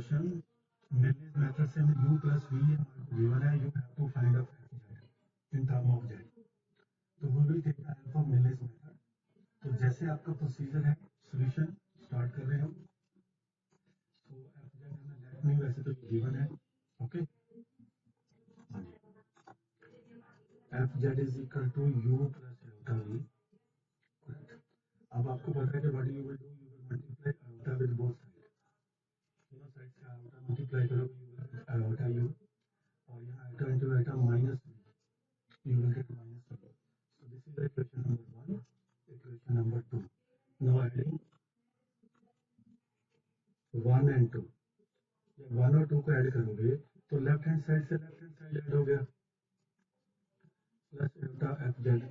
Question मिलेज method से u प्लस v हमारे गिवन है, you have to find out in term of z। तो we will take the help of मिलेज मेथड। तो जैसे आपका प्रोसीजर है, सॉल्यूशन स्टार्ट कर रहे हैं हम। तो एफ जेड हमें लेट नहीं, वैसे तो गिवन है। ओके, हाँ जी, F Z is equal to U plus delta V. अब आपको पता है कि what you will do, you will multiply delta with both side, दोनों साइड से एल्टा मल्टीप्लाई करोगे, you will get delta U, और यहाँ delta into delta minus you will get minus V. So this is equation number 1। Equation number 2, now adding 1 and 2। जब 1 और 2 को add करोगे तो लेफ्ट हैंड साइड से लेफ्ट हैंड साइड ऐड हो गया, प्लस एल्टा f z.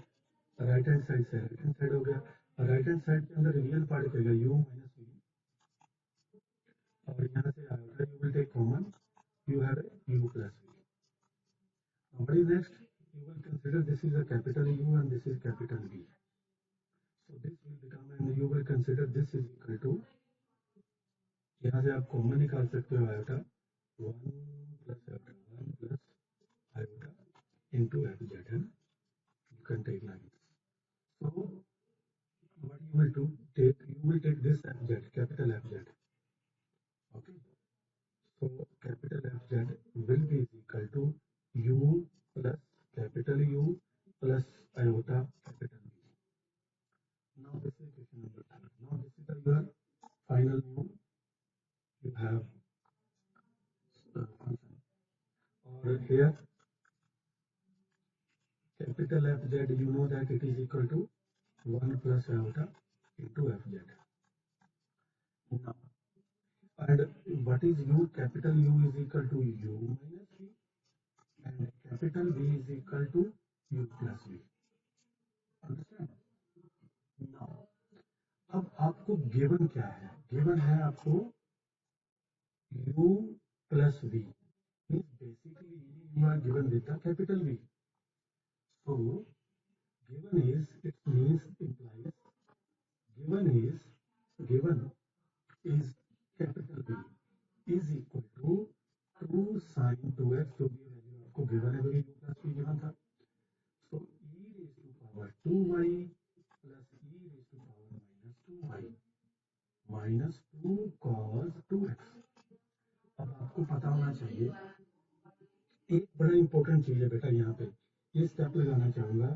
Right hand side से राइट हैंड साइड हो गया, और राइट हैंड साइड के अंदर रियल पार्ट करेगा यू माइनस वी, और यहाँ से एल्टा you will take common, you have u plus v. Now what is next? You will consider this is a capital U and this is capital V. So this will become, and you will consider this is equal to, यहाँ से आप common निकाल सकते हो iota 1 plus iota 1 plus iota into fz, है ना? You can take like this. So what you will do, you will take this fz, capital fz. Okay. So capital fz will be equal to u plus capital U plus iota capital V. Now this is question number 3. Now this is your final view. You have function, or here capital Fz, you know that it is equal to 1 plus iota into Fz. Now, and what is U? Capital U is equal to U minus V, and capital V is equal to U plus V. Understand? Now, अब आपको given क्या है? Given है आपको U plus V. Means basically you are given with the capital V. So given is, it means implies given is capital V is equal to 2 sin 2x, जो भी value आपको given है वही u plus v given था। So e raised to power 2y plus e raised to power minus 2y minus 2 cos 2x। अब आपको पता होना चाहिए, एक बड़ा इंपॉर्टेंट चीज है बेटा, यहाँ पे ये स्टेप लगाना चाहूंगा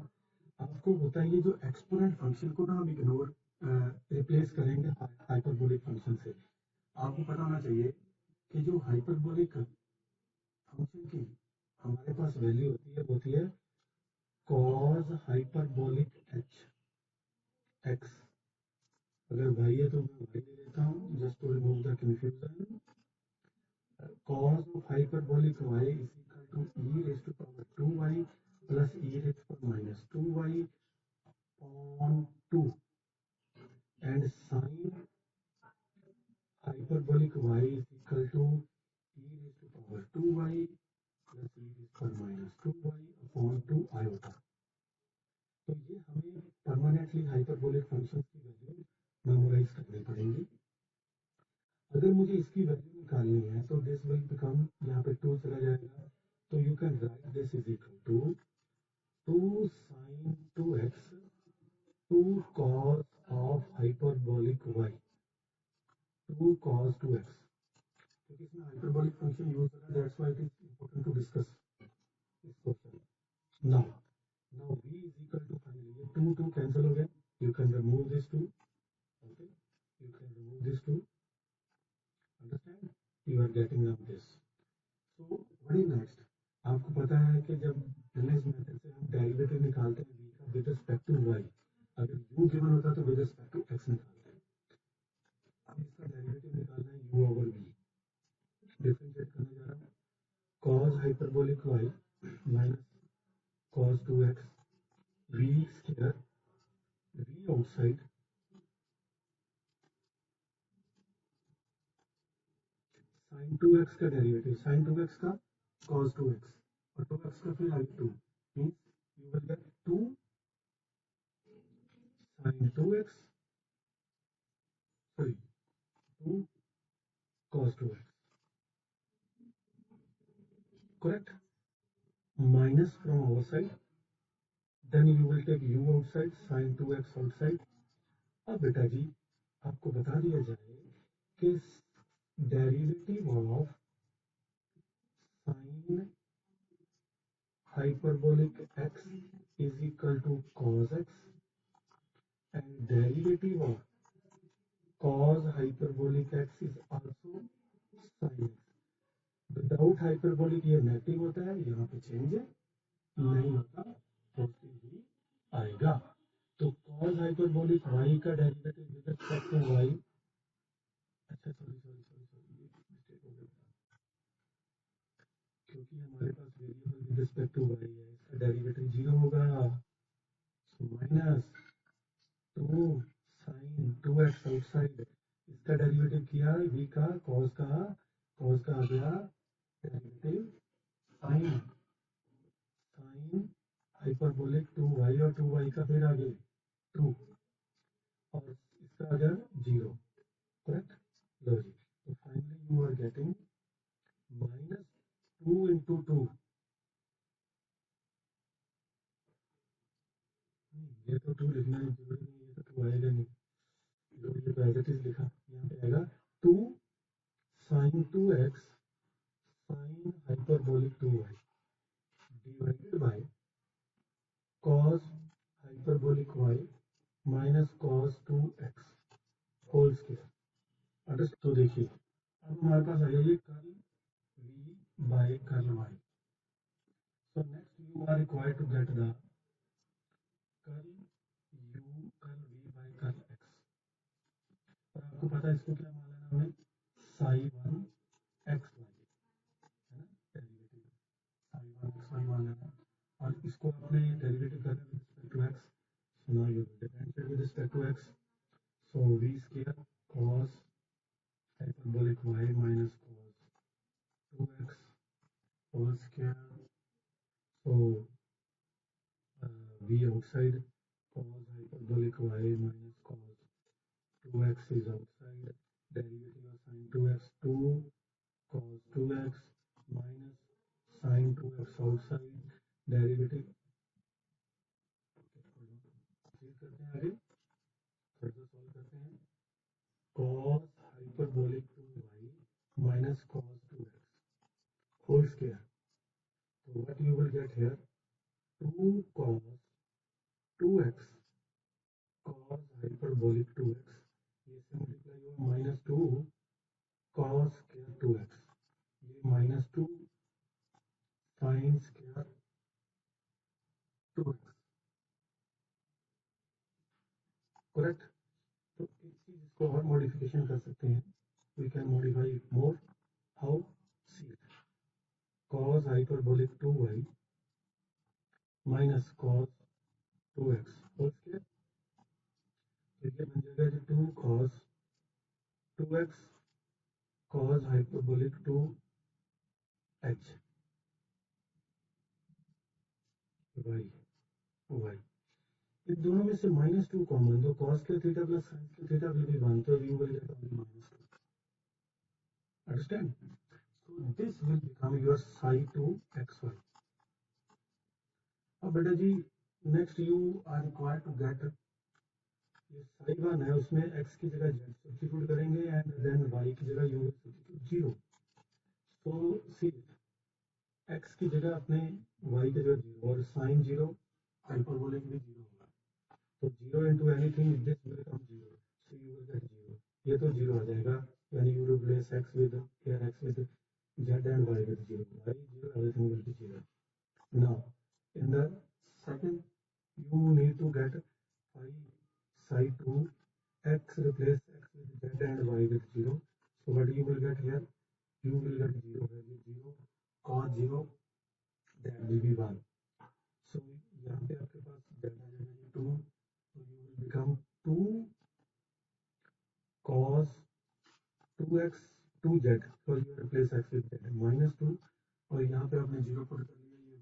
आपको। बताइए जो एक्सपोनेंट फंक्शन को ना हम इग्नोर रिप्लेस करेंगे हाइपरबोलिक फंक्शन से। आपको पता होना चाहिए कि जो हाइपरबोलिक फंक्शन की हमारे पास वैल्यू होती है कॉस हाइपरबोलिक एच एक्स। अगर वाई है तो मैं वाई ले लेता हूँ just to remove the confusion. cos of hyperbolic y is equal to e raised to power 2y plus e raised to power minus 2y upon 2, and sin hyperbolic y is equal to e raised to power 2y plus e raised to power minus 2y upon 2 iota। तो ये हमें permanently hyperbolic function की value memorise करनी पड़ेगी। अगर मुझे इसकी value निकालनी है तो दिस विल बिकम, यहाँ पे 2 चला जाएगा, तो you can write this is equal to 2 sin 2x 2 cos of hyperbolic y 2 cos 2x, क्योंकि इसमें हाइपरबोलिक फंक्शन यूज हो रहा है, that's why it is important to discuss this question. Now v is equal to, finally ये 2 2 cancel हो गया, you can remove this 2, okay, you can remove this 2, understand, you are getting up this. So what is next? आपको पता है कि जब मिलेज method से हम डेरिवेटिव निकालते हैं v का विद रिस्पेक्ट टू y, अगर u गिवन होता तो विद रिस्पेक्ट टू x निकालते हैं। अब इसका डेरिवेटिव निकालना है u ओवर v, डिफरेंशिएट करने जा रहा हूँ cos hyperbolic y minus cos 2x v square, v outside sin 2x का डेरिवेटिव, sin 2x का cos 2x, और 2x का फिर आगे 2, means you will gate 2 sin 2x, sorry 2 cos 2x। correct? Minus from our side, then you will take u outside, sin 2x outside. अब बेटा जी आपको बता दिया जाए कि derivative of sin hyperbolic x is equal to cos x and derivative of cos hyperbolic x is also sin x. Without hyperbolic ये negative होता है, यहाँ पे चेंज नहीं होता, पॉजिटिव ही आएगा. तो cos हाइपरबोलिक y का derivative with respect to y, अच्छा सॉरी मिस्टेक हो गया, क्योंकि हमारे पास variable with respect to y है, इसका डेरिवेटिव 0 होगा. So minus 2 sin 2x outside, इसका डेरिवेटिव किया v का, cos का आ गया डेरिवेटिव sin हाइपरबोलिक 2y और 2y का फिर आगे 2 और इसका आ गया 0, करेक्ट. लो जी, तो finally you are getting minus 2 into 2, ये तो 2 लिखना है जरूरी नहीं, ये तो 2 आएगा नहीं, जो ये तो एज इट इज लिखा, यहाँ पे आएगा 2 sin 2x sin hyperbolic 2y divided by cos hyperbolic y minus cos 2x whole square. Understand. तो देखिए अब हमारे पास आ गया ये curl v by curl y. So next you are required to get the curl curl v by curl x. और आपको पता है इसको क्या मान लेना हमें, साई 1 एक्स वाई, है ना, डेरिवेटिव साई 1 एक्स वाई मान लेना. और इसको आपने डेरिवेटिव करना with respect to x, so now you differentiate with respect to x. सो v square cos hyperbolic y minus cos 2x whole square. So v outside cos hyperbolic y minus cos 2x is outside, derivative of sin 2x 2 cos 2x minus sin 2x outside, derivative. करते हैं आगे, further solve करते हैं. cos hyperbolic 2y minus cos 2x whole square. So what you will get here, 2 cos 2x cos hyperbolic 2x, ये से multiply हुआ minus 2 cos square 2x, ये minus 2 sin square 2x, correct. तो एक चीज इसको और मॉडिफिकेशन कर सकते हैं, we can modify it more. How, see cos hyperbolic 2y minus cos 2x whole square, तो ये बन जाएगा जी 2 cos 2x cos hyperbolic 2h y. इन दोनों में से माइनस 2 कॉमन दो, cos के थीटा प्लस sin के थीटा विल बी 1, तो you will get only minus 2. Understand? So this will become your psi 2 xy. अब बेटा जी next you are required to get, ये psi 1 है, उसमें x की जगह z सब्स्टिट्यूट करेंगे एंड देन y की जगह U substitute 0. So see x की जगह अपने y की जगह 0 और sin 0 हाइपरबोलिक भी 0 होगा, तो 0 into anything this will become 0, so you will get 0. ये तो 0 आ जाएगा when you replace x with here, x with z and y with 0, y 0, everything will be 0. Now in the second you need to get psi 2 x, replace x with z and y with 0. So what you will get here, you will get 0 value 0 cos 0, that will be 1. So यहाँ पे आपके पास z आ जाएगा 2, so you will become 2 cos 2x 2z, so you replace x with z minus 2, और यहाँ पे आपने 0 put कर लिया,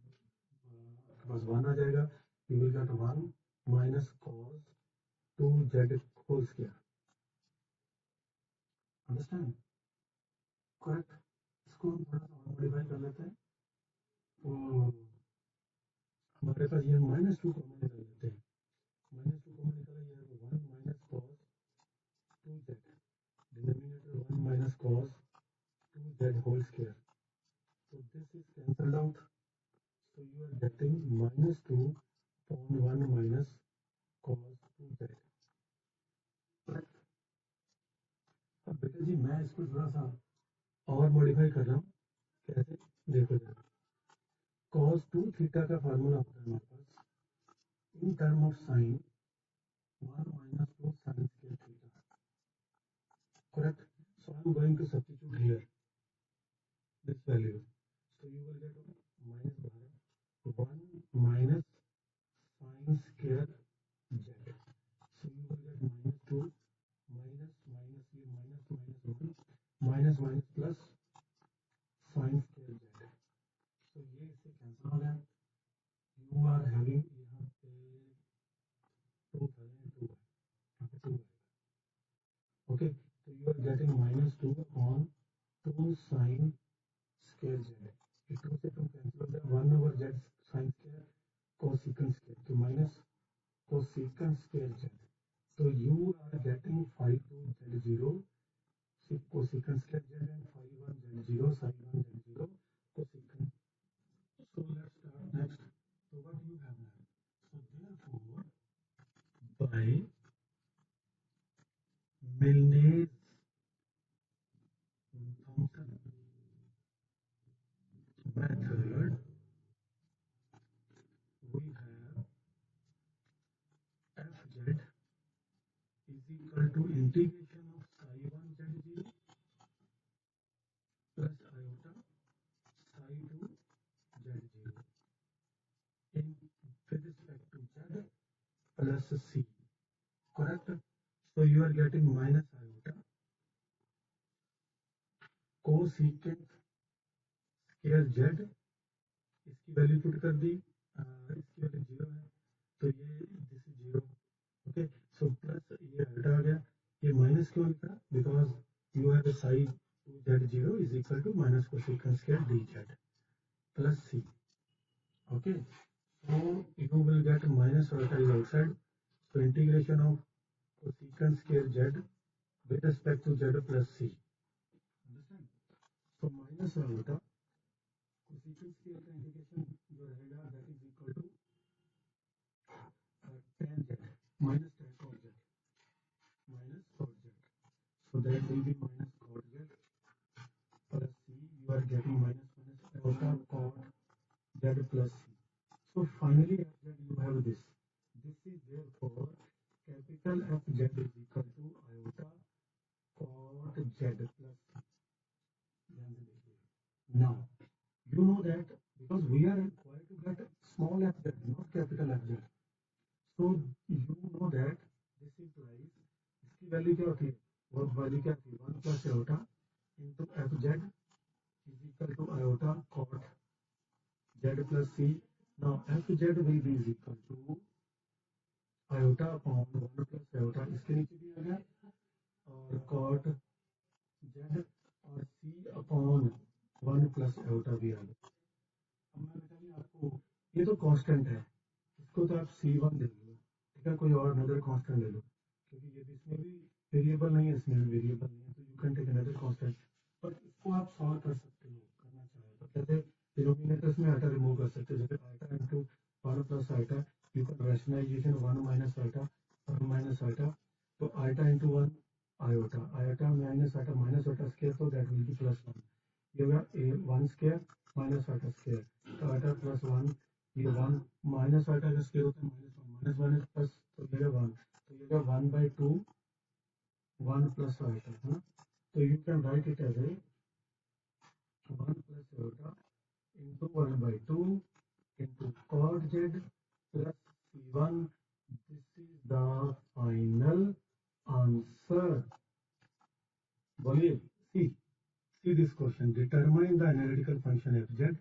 ये आपके पास 1 आ जाएगा, you will get 1 minus cos 2z whole square. Understand? Correct? इसको हम थोड़ा सा मॉडिफाई कर लेते हैं. तो हमारे पास ये -2 कॉमन निकाल लेते हैं। -2 कॉमन निकाला, ये 1 minus cos 2z, denominator 1 minus cos 2z whole square. So this is cancelled out. So you are getting -2 upon 1 minus cos 2z. अब बेटा जी मैं इसको थोड़ा सा और मॉडिफाई कर रहा हूँ। कैसे? देखो जरा, cos 2 थीटा का फार्मूला होता है हमारे पास in term of sine 1 minus 2 sin square theta. Correct? So I am going to substitute here this value. So you will get minus 1 minus sin square z. So you will get -2 minus minus ये minus minus 1 minus minus plus sin square z. So ये इससे cancel हो गया। You are having यहाँ पे 2 है, 2 है, यहाँ पे 2 है। Okay, so you are getting -2 on 2 sin square z. ये 2 से 2 कैंसिल हो गया, 1 over z sin square cosecant square, तो minus cosecant square z. So you are getting 5 to z0 cosecant square z and 5 1 z0 sin 1 z0 cosecant. So let's start next. So what you have now? So therefore, by Milne's function method, we have fz is equal to integration of psi 1 z0 plus iota psi 2 z0 in with respect to z plus c. Correct? So you are getting minus iota cosecant square z, इसकी value put कर दी, इसकी value 0 है तो ये this is 0। Okay, so plus ये eta आ गया, ये माइनस क्यों लिखा? Because you have sine 2z0 is equal to minus cosecant square dz plus c. ओके, so you will get minus iota is outside, so integration of cosecant square z with respect to z plus c. Understand? So minus iota cosecant square का integration जो रहेगा that is equal to tan z minus tan cos z minus cos z. So that will be minus cos z plus c. You are getting minus iota cot z plus c. So finally at z you have this. This is therefore capital F z is equal to iota cot z plus c. Now you know that because we are required to get small f z, not capital F z. So you know that this implies इसकी value क्या होती है? वो value क्या थी? 1 plus iota into f z is equal to iota cot z plus c. Now f z will be is equal to iota upon 1 plus iota, इसके नीचे भी आ गया, और cot z और c upon 1 plus iota भी आ गया। अब मैं बताइए आपको, ये तो कांस्टेंट है, इसको तो आप c1 ले लो, ठीक है, कोई और अनदर कांस्टेंट ले लो, क्योंकि ये भी इसमें भी वेरिएबल नहीं है, इसमें भी वेरिएबल नहीं है, तो you can take another constant. But इसको आप सॉल्व कर सकते हो, करना चाहे तो कैसे? डिनोमिनेटर्स में आइटा रिमूव कर सकते हो, जैसे iota into 1 plus iota, you can rationalization 1 minus iota 1 minus iota, तो iota into 1 iota, iota minus iota square, तो दैट विल बी प्लस 1। ये होगा 1 स्क्वायर माइनस आइटा स्क्वायर, तो आइटा प्लस 1, ये 1 माइनस आइटा का स्क्वायर होता है -1, minus minus plus, तो ये 1, तो ये 1/2 1 प्लस आइटा है ना, तो you can write it as a 1 plus eta into 1/2 into cot z plus c1. This is the final answer. बोलिए, see this question. Determine the analytical function fz.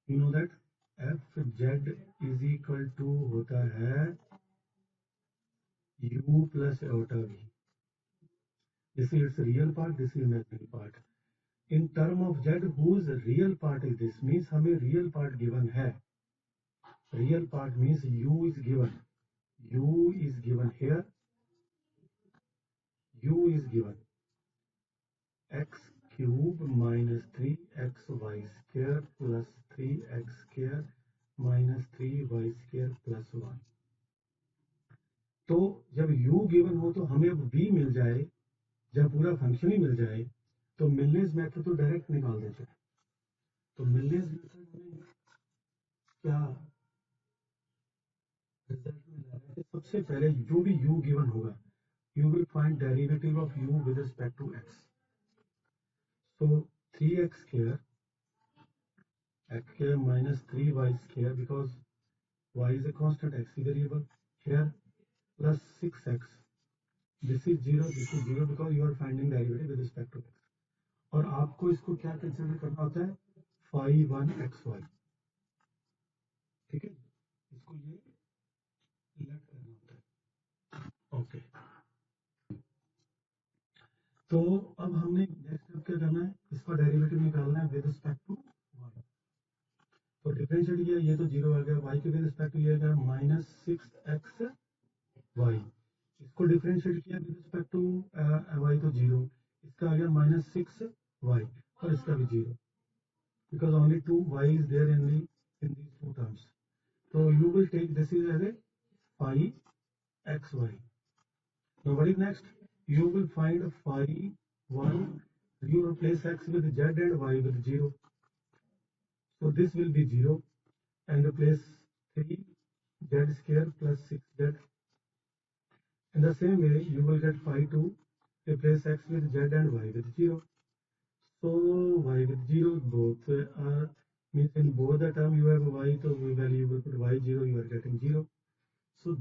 You know that fz is equal to होता है u plus iota v. This is its real part, this is imaginary part. In term of z whose real part is this, means हमें real part given है. Real part means u is given here. u is given x cube minus 3xy square plus 3x square minus 3y square plus 1. तो जब u given हो तो हमें अब v मिल जाए, जब पूरा फंक्शन ही मिल जाए तो मिलनेस मेथड तो डायरेक्ट निकाल देते हैं. तो मिलनेस मेथड में क्या रिजल्ट में ला रहे थे, सबसे पहले जो भी u गिवन होगा you will find derivative of u with respect to x. So 3x square x square minus 3y square because y is a constant, x is variable here, plus 6x. This is 0 because you are finding derivative with respect to x. और आपको इसको क्या consider करना होता है, phi 1 xy. ठीक है, इसको ये लेट करना होता है. ओके, तो अब हमने नेक्स्ट स्टेप क्या करना है, इसका डेरिवेटिव निकालना है विद रिस्पेक्ट टू y. तो डिफरेंशिएट किया, ये तो 0 आ गया, y के विद रिस्पेक्ट टू ये आ गया माइनस 6xy. इसको डिफरेंशिएट किया विद रिस्पेक्ट टू y तो 0, इसका आ गया माइनस 6y और इसका भी 0 because only 2y is there in these two terms. So you will take this is as a phi xy. Now what is next? You will find phi 1. You replace x with z and y with 0. So this will be 0 and replace 3z square plus 6z. In the same way, you will get phi 2. Replace x with z and y with 0. So y with 0, both are, means in both the term you have y, so value you will put y 0, you are getting 0. So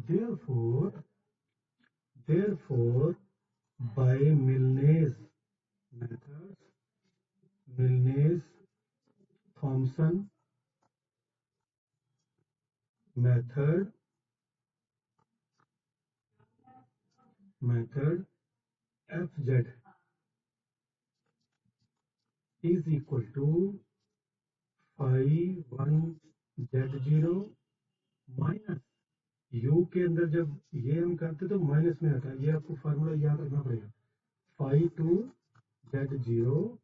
therefore by Milne's methods, Milnes-Thomson method fz is equal to phi 1 z0 minus u के अंदर जब ये हम करते तो minus में आता है, ये आपको फार्मूला याद रखना पड़ेगा, phi 2 z0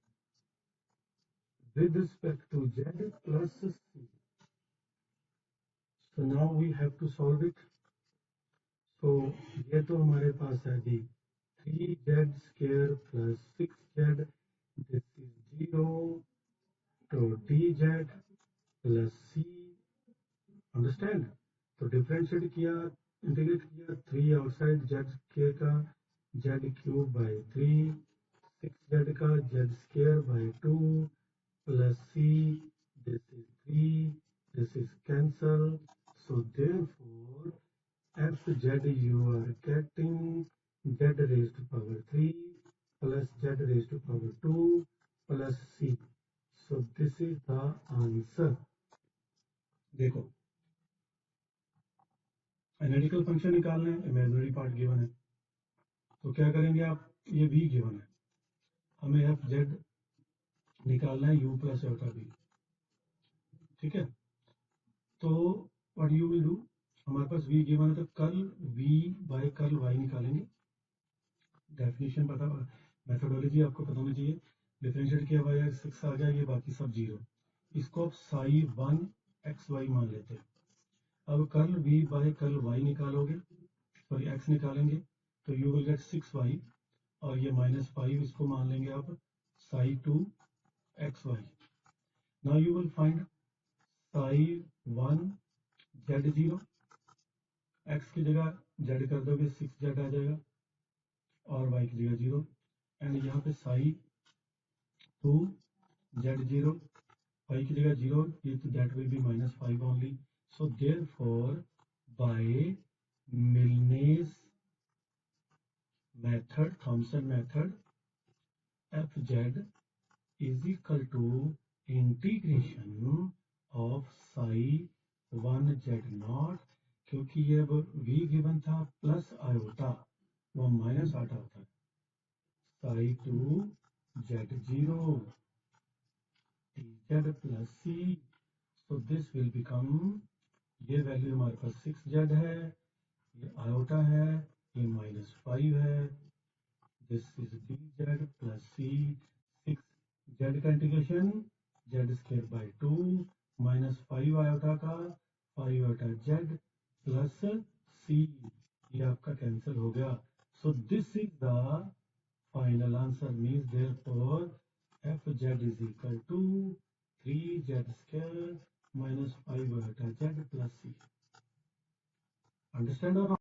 with respect to z plus c. So now we have to solve it. So ये तो हमारे पास है दी 3z square plus 6z, this is 0, तो dz plus c. Understand? तो डिफरेंशिएट किया, इंटीग्रेट किया, 3 आउटसाइड z स्क्वायर का z cube by 3, 6z का z square by 2 plus c, this is 3, this is cancel. So therefore fz you are getting z raised to power 3 plus z raised to power 2 plus c. So this is the answer. देखो, analytical function निकालना है, imaginary part given है, तो क्या करेंगे आप, ये v given है, हमें एफ जेड निकालना है u प्लस एल्फा v. ठीक है, तो व्हाट यू विल डू, हमारे पास v गिवन है तो curl v by curl y निकालेंगे. डेफिनेशन पता, मेथोडोलॉजी आपको पता होनी चाहिए. डिफरेंशिएट किया y 6 आ गया, ये बाकी सब 0, इसको आप psi 1 xy मान लेते हैं. अब curl v by curl y निकालोगे, सॉरी x निकालेंगे, तो यू विल गेट 6y और ये -5, इसको मान लेंगे आप psi 2 xy. Now you will find psi 1 z0, x की जगह z कर दोगे 6z आ जाएगा और y की जगह 0, एंड यहाँ पे psi 2 z0, y की जगह 0, ये तो that will be -5 only. So therefore by Milne's method, Thomson method, fz is equal to integration of psi 1 z0, क्योंकि ये अब v गिवन था प्लस आयोटा, वो माइनस आटा होता है, psi 2 z0 tz plus c. So this will become, ये value हमारे पास 6z है, ये आयोटा है, ये -5 है. This is dz plus c. 6z का integration z square by 2 -5 iota का 5 आयोटा z प्लस c. ये आपका कैंसिल हो गया. So this is the final answer, means therefore fz is equal to 3z square minus 5 iota z plus c. Understand or not?